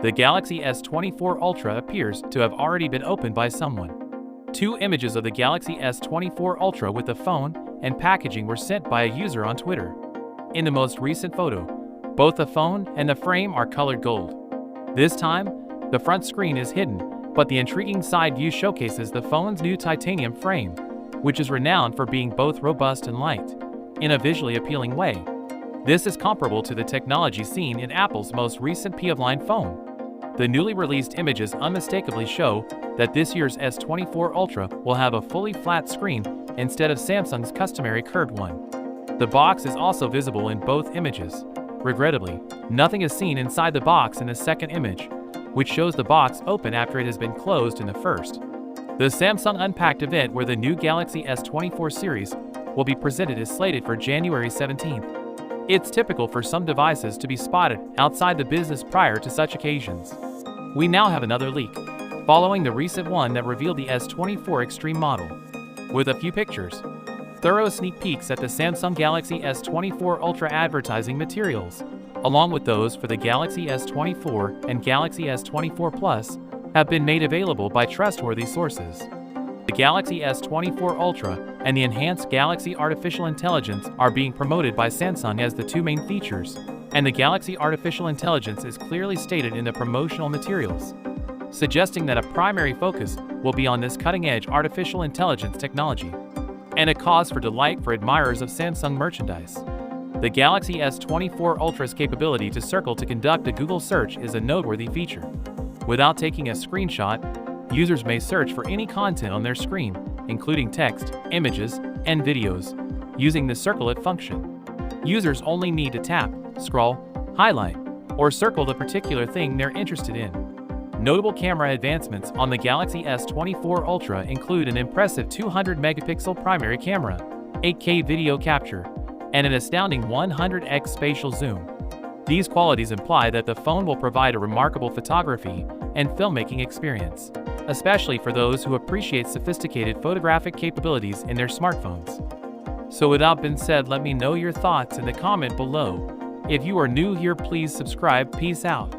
The Galaxy S24 Ultra appears to have already been opened by someone. 2 images of the Galaxy S24 Ultra with the phone and packaging were sent by a user on Twitter. In the most recent photo, both the phone and the frame are colored gold. This time, the front screen is hidden, but the intriguing side view showcases the phone's new titanium frame, which is renowned for being both robust and light, in a visually appealing way. This is comparable to the technology seen in Apple's most recent P-of-line phone. The newly released images unmistakably show that this year's S24 Ultra will have a fully flat screen instead of Samsung's customary curved one. The box is also visible in both images. Regrettably, nothing is seen inside the box in the second image, which shows the box open after it has been closed in the first. The Samsung Unpacked event, where the new Galaxy S24 series will be presented, is slated for January 17th. It's typical for some devices to be spotted outside the business prior to such occasions. We now have another leak, following the recent one that revealed the S24 Extreme model, with a few pictures, thorough sneak peeks at the Samsung Galaxy S24 Ultra advertising materials, along with those for the Galaxy S24 and Galaxy S24 Plus, have been made available by trustworthy sources. The Galaxy S24 Ultra and the enhanced Galaxy Artificial Intelligence are being promoted by Samsung as the 2 main features, and the Galaxy Artificial Intelligence is clearly stated in the promotional materials, suggesting that a primary focus will be on this cutting-edge artificial intelligence technology, and a cause for delight for admirers of Samsung merchandise. The Galaxy S24 Ultra's capability to circle to conduct a Google search is a noteworthy feature. Without taking a screenshot, users may search for any content on their screen, including text, images, and videos, using the Circle It function. Users only need to tap, scroll, highlight, or circle the particular thing they're interested in. Notable camera advancements on the Galaxy S24 Ultra include an impressive 200-megapixel primary camera, 8K video capture, and an astounding 100x spatial zoom. These qualities imply that the phone will provide a remarkable photography and filmmaking experience, especially for those who appreciate sophisticated photographic capabilities in their smartphones. So with that being said, let me know your thoughts in the comment below. If you are new here, please subscribe. Peace out.